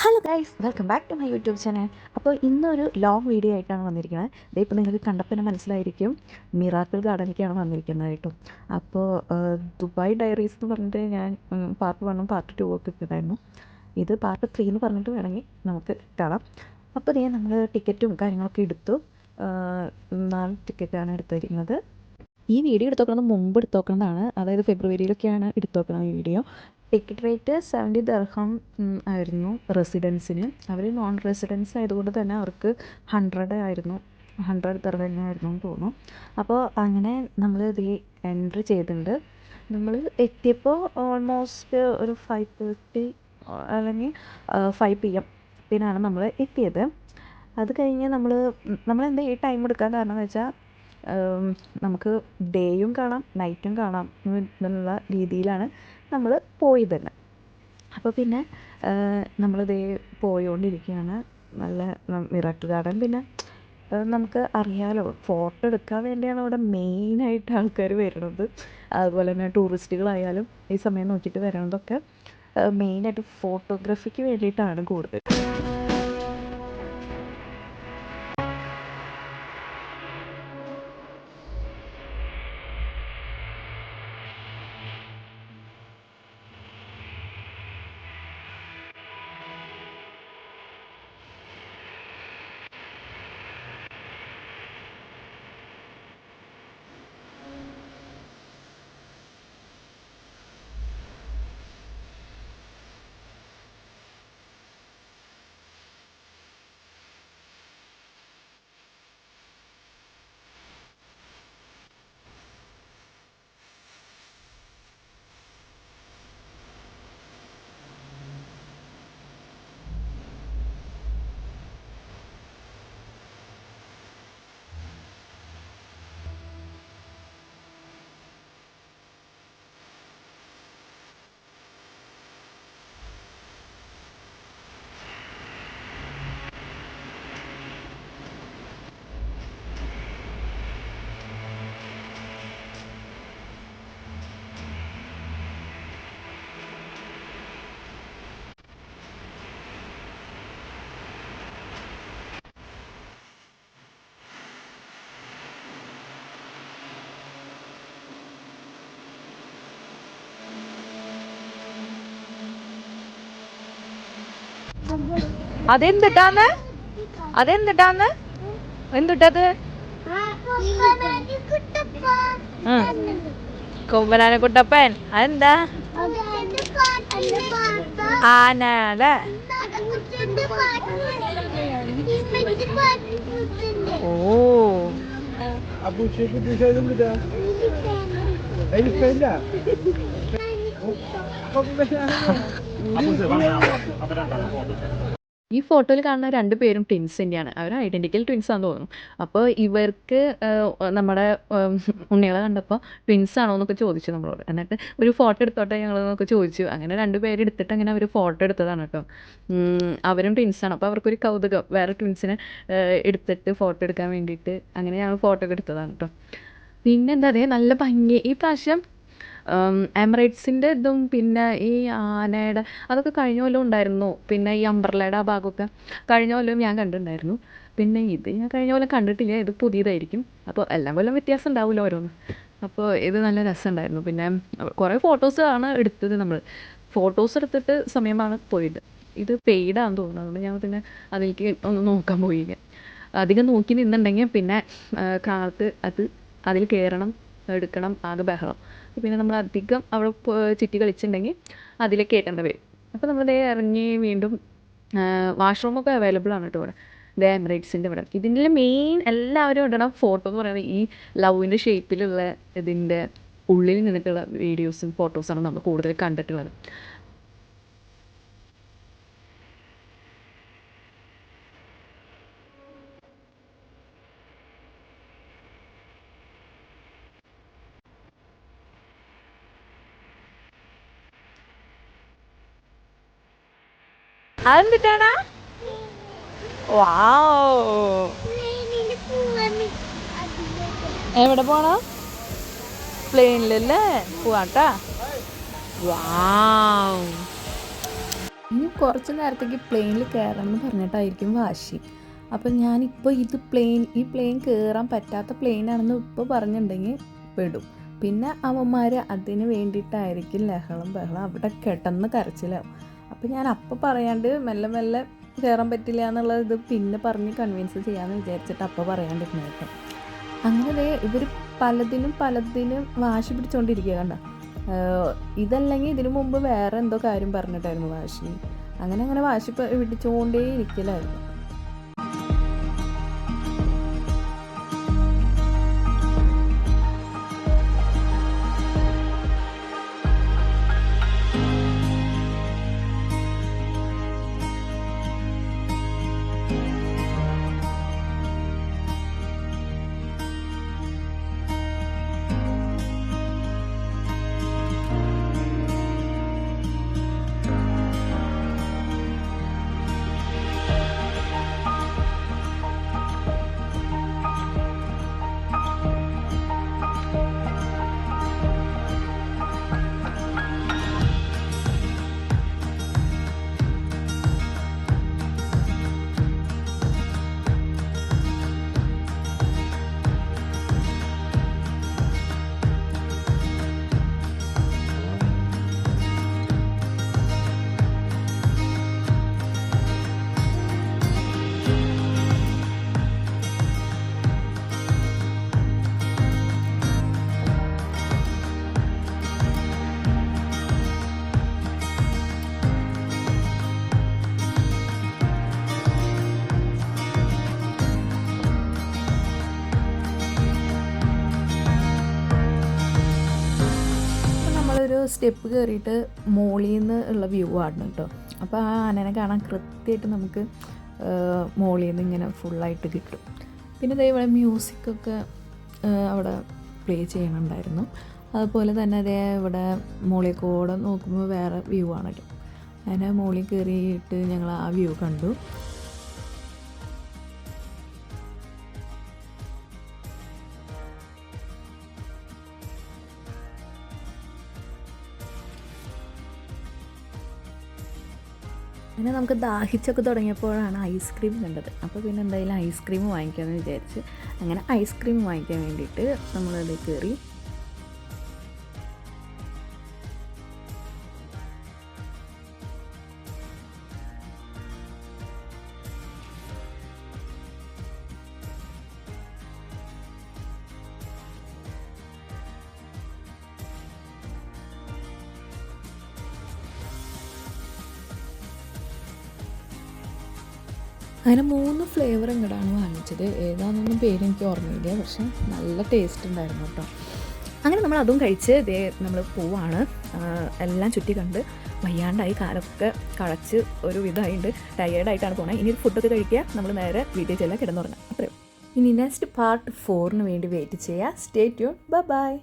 Hello guys, welcome back to my YouTube channel. അപ്പോൾ ഇന്നൊരു long video ആയിട്ടാണ് വന്നിരിക്കുന്നത്. ഇത് ഇപ്പോൾ നിങ്ങൾക്ക് കണ്ടപ്പോൾ തന്നെ മനസ്സിലായിരിക്കും, മിറാക്കിൾ ഗാർഡനിലേക്കാണ് വന്നിരിക്കുന്നത് കേട്ടോ. അപ്പോൾ ദുബായ് ഡയറീസ് എന്ന് പറഞ്ഞിട്ട് ഞാൻ പാർട്ട് 1ഉം പാർട്ട് 2 ഒക്കെ ഇട്ടിട്ടുണ്ടായിരുന്നു. ഇത് പാർട്ട് 3 എന്ന് പറഞ്ഞിട്ട് വേണമെങ്കിൽ നമുക്ക് കാണാം. അപ്പോൾ നമ്മൾ ടിക്കറ്റും കാര്യങ്ങളൊക്കെ എടുത്തു. 4 ടിക്കറ്റാണ് എടുത്തിരിക്കുന്നത്. ഈ വീഡിയോ എടുത്തോക്കുന്നത് മുമ്പ് എടുത്തോക്കുന്നതാണ്, അതായത് ഫെബ്രുവരിയിലൊക്കെയാണ് എടുത്തോക്കുന്നത് ഈ വീഡിയോ. ടിക്കറ്റ് റേറ്റ് 70 ദർഹം ആയിരുന്നു റെസിഡൻസിന്. അവർ നോൺ റെസിഡൻസ് ആയതുകൊണ്ട് തന്നെ അവർക്ക് 100 ആയിരുന്നു, 100 ദർഹം ആയിരുന്നു എന്ന് തോന്നുന്നു. അപ്പോൾ അങ്ങനെ നമ്മൾ ഇത് എൻട്രി ചെയ്തിട്ടുണ്ട്. നമ്മൾ എത്തിയപ്പോൾ ഓൾമോസ്റ്റ് ഒരു 5:30 അല്ലെങ്കിൽ 5 PM പിന്നാണ് നമ്മൾ എത്തിയത്. അത് കഴിഞ്ഞ് നമ്മളെന്താ ഈ ടൈം എടുക്കാൻ കാരണം എന്ന് വെച്ചാൽ നമുക്ക് ഡേയും കാണാം നൈറ്റും കാണാം എന്നുള്ള രീതിയിലാണ് നമ്മൾ പോയത് തന്നെ. അപ്പോൾ പിന്നെ നമ്മളിതേ പോയോണ്ടിരിക്കുകയാണ്. നല്ല മിറാക്കിൾ ഗാർഡൻ. പിന്നെ നമുക്ക് അറിയാലോ, ഫോട്ടോ എടുക്കാൻ വേണ്ടിയാണ് അവിടെ മെയിനായിട്ട് ആൾക്കാർ വരുന്നത്. അതുപോലെ തന്നെ ടൂറിസ്റ്റുകളായാലും ഈ സമയം നോക്കിയിട്ട് വരുന്നതൊക്കെ മെയിനായിട്ട് ഫോട്ടോഗ്രാഫിക്ക് വേണ്ടിയിട്ടാണ് കൂടുതൽ. അതെന്തിട്ടാന്ന് എന്തിട്ടത്? കൊമ്പനാന കുട്ടപ്പൻ. അതെന്താ? ആന അല്ലേ? ഓ, ഈ ഫോട്ടോയിൽ കാണുന്ന 2 പേരും ട്വിൻസ് തന്നെയാണ്. അവർ ഐഡൻറ്റിക്കൽ ട്വിൻസ് ആണെന്ന് തോന്നുന്നു. അപ്പോൾ ഇവർക്ക് നമ്മുടെ ഉണ്ണികളെ കണ്ടപ്പോൾ ട്വിൻസ് ആണോ എന്നൊക്കെ ചോദിച്ചു നമ്മളോട്. എന്നിട്ട് ഒരു ഫോട്ടോ എടുത്തോട്ടെ ഞങ്ങളെന്നൊക്കെ ചോദിച്ചു. അങ്ങനെ 2 പേര് എടുത്തിട്ട് അങ്ങനെ അവർ ഫോട്ടോ എടുത്തതാണ് കേട്ടോ. അവരും ട്വിൻസാണ്. അപ്പോൾ അവർക്കൊരു കൗതുകം, വേറെ ട്വിൻസിനെ എടുത്തിട്ട് ഫോട്ടോ എടുക്കാൻ വേണ്ടിയിട്ട്. അങ്ങനെ ഞങ്ങൾ ഫോട്ടോ ഒക്കെ എടുത്തതാണ് കേട്ടോ. പിന്നെന്താ, അതേ നല്ല ഭംഗി ഈ പ്രാവശ്യം. എമിറേറ്റ്സിൻ്റെ ഇതും പിന്നെ ഈ ആനയുടെ അതൊക്കെ കഴിഞ്ഞ കൊല്ലം ഉണ്ടായിരുന്നു. പിന്നെ ഈ അംബ്രല്ലയുടെ ആ ഭാഗമൊക്കെ കഴിഞ്ഞ കൊല്ലം ഞാൻ കണ്ടിട്ടുണ്ടായിരുന്നു. പിന്നെ ഇത് ഞാൻ കഴിഞ്ഞ കൊല്ലം കണ്ടിട്ടില്ല, ഇത് പുതിയതായിരിക്കും. അപ്പോൾ എല്ലാം കൊല്ലം വ്യത്യാസം ഉണ്ടാവില്ല ഓരോന്ന്. അപ്പോൾ ഇത് നല്ല രസമുണ്ടായിരുന്നു. പിന്നെ കുറേ ഫോട്ടോസാണ് എടുത്തത്. നമ്മൾ ഫോട്ടോസ് എടുത്തിട്ട് സമയമാണ് പോയത്. ഇത് പെയ്ഡാണെന്ന് തോന്നുന്നു. അതുകൊണ്ട് ഞാൻ പിന്നെ അതിലേക്ക് ഒന്ന് നോക്കാൻ പോയില്ല. അധികം നോക്കി നിന്നുണ്ടെങ്കിൽ പിന്നെ കാലത്ത് അതിൽ കയറണം, എടുക്കണം, ആകെ ബഹളം. പിന്നെ നമ്മൾ അധികം അവിടെ ചുറ്റി കളിച്ചിട്ടുണ്ടെങ്കിൽ അതിലേക്ക് കയറ്റേണ്ടി വരും. അപ്പോൾ നമ്മൾ ഇറങ്ങി വീണ്ടും വാഷ്റൂമൊക്കെ അവൈലബിൾ ആണ് കേട്ടോ ഇവിടെ. എമിറേറ്റ്സിൻ്റെ ഇവിടെ. ഇതിൻ്റെ മെയിൻ എല്ലാവരും ഇടണം ഫോട്ടോ എന്ന് പറയുന്നത് ഈ ലവിൻ്റെ ഷേപ്പിലുള്ള ഇതിൻ്റെ ഉള്ളിൽ നിന്നിട്ടുള്ള വീഡിയോസും ഫോട്ടോസാണ് നമ്മൾ കൂടുതൽ കണ്ടിട്ടുള്ളത്. അതെന്തിട്ടാണ്? വാവ്, എവിടെ പോണം? പ്ലെയിനിലല്ലേ പോവാട്ടാ. വാവ്, കുറച്ച് നേരത്തേക്ക് പ്ലെയിനിൽ കയറണം എന്ന് പറഞ്ഞിട്ടായിരിക്കും വാശി. അപ്പം ഞാനിപ്പോൾ ഈ പ്ലെയിൻ കയറാൻ പറ്റാത്ത പ്ലെയിനാണെന്ന് ഇപ്പോൾ പറഞ്ഞിട്ടുണ്ടെങ്കിൽ പെടും. പിന്നെ അവന്മാർ അതിന് വേണ്ടിയിട്ടായിരിക്കും ബഹളം അവിടെ കിടന്ന് കരച്ചിലാവും. അപ്പോൾ ഞാൻ അപ്പോൾ പറയാണ്ട് മെല്ലെ മെല്ലെ കയറാൻ പറ്റില്ല എന്നുള്ളത് പിന്നെ പറഞ്ഞ് കൺവിൻസ് ചെയ്യാമെന്ന് വിചാരിച്ചിട്ട് അപ്പോൾ പറയാണ്ടിരുന്നു കേട്ടോ. അങ്ങനെ ഇവർ പലതിനും വാശി പിടിച്ചുകൊണ്ടിരിക്കുക കണ്ട. ഇതല്ലെങ്കിൽ ഇതിനു മുമ്പ് വേറെ എന്തോ കാര്യം പറഞ്ഞിട്ടായിരുന്നു വാശി. അങ്ങനെ വാശി പിടിച്ചുകൊണ്ടേ ഇരിക്കലായിരുന്നു. ഒരു സ്റ്റെപ്പ് കയറിയിട്ട് മോളിൽ നിന്ന് ഉള്ള വ്യൂ ആണ് കേട്ടോ. അപ്പോൾ ആ ആനനെ കാണാൻ കൃത്യമായിട്ട് നമുക്ക് മോളിൽ നിന്ന് ഇങ്ങനെ ഫുള്ളായിട്ട് കിട്ടും. പിന്നെ അതേപോലെ മ്യൂസിക്കൊക്കെ അവിടെ പ്ലേ ചെയ്യണുണ്ടായിരുന്നു. അതുപോലെ തന്നെ ഇവിടെ മോളിൽ കൂടെ നോക്കുമ്പോൾ വേറെ വ്യൂ ആണല്ലോ. അങ്ങനെ മോളിൽ കയറിയിട്ട് ഞങ്ങൾ ആ വ്യൂ കണ്ടു. പിന്നെ നമുക്ക് ദാഹിച്ചൊക്കെ തുടങ്ങിയപ്പോഴാണ് ഐസ്ക്രീം കണ്ടത്. അപ്പോൾ പിന്നെ എന്തായാലും ഐസ്ക്രീം വാങ്ങിക്കാമെന്ന് വിചാരിച്ച് അങ്ങനെ ഐസ്ക്രീം വാങ്ങിക്കാൻ വേണ്ടിയിട്ട് നമ്മളത് കയറി. അങ്ങനെ 3 ഫ്ലേവർ ഇങ്ങോട്ടാണ് വാങ്ങിച്ചത്. ഏതാണെന്നൊന്നും പേരെനിക്ക് ഓർമ്മയില്ല, പക്ഷെ നല്ല ടേസ്റ്റ് ഉണ്ടായിരുന്നു കേട്ടോ. അങ്ങനെ നമ്മൾ അതും കഴിച്ച് നമ്മൾ പോവാണ്. എല്ലാം ചുറ്റി കണ്ട് വയ്യാണ്ടായി, കാലൊക്കെ കളച്ച് ഒരു വിധമായിട്ട് ടയേർഡായിട്ടാണ് പോകുന്നത്. ഇനി ഒരു ഫുഡൊക്കെ കഴിക്കുക, നമ്മൾ നേരെ വീട്ടിൽ ചെല്ലാം, കിടന്നുറങ്ങാം. അത്രയും. ഇനി നെക്സ്റ്റ് പാർട്ട് 4 വേണ്ടി വെയിറ്റ് ചെയ്യുക. Stay tune. ബൈ.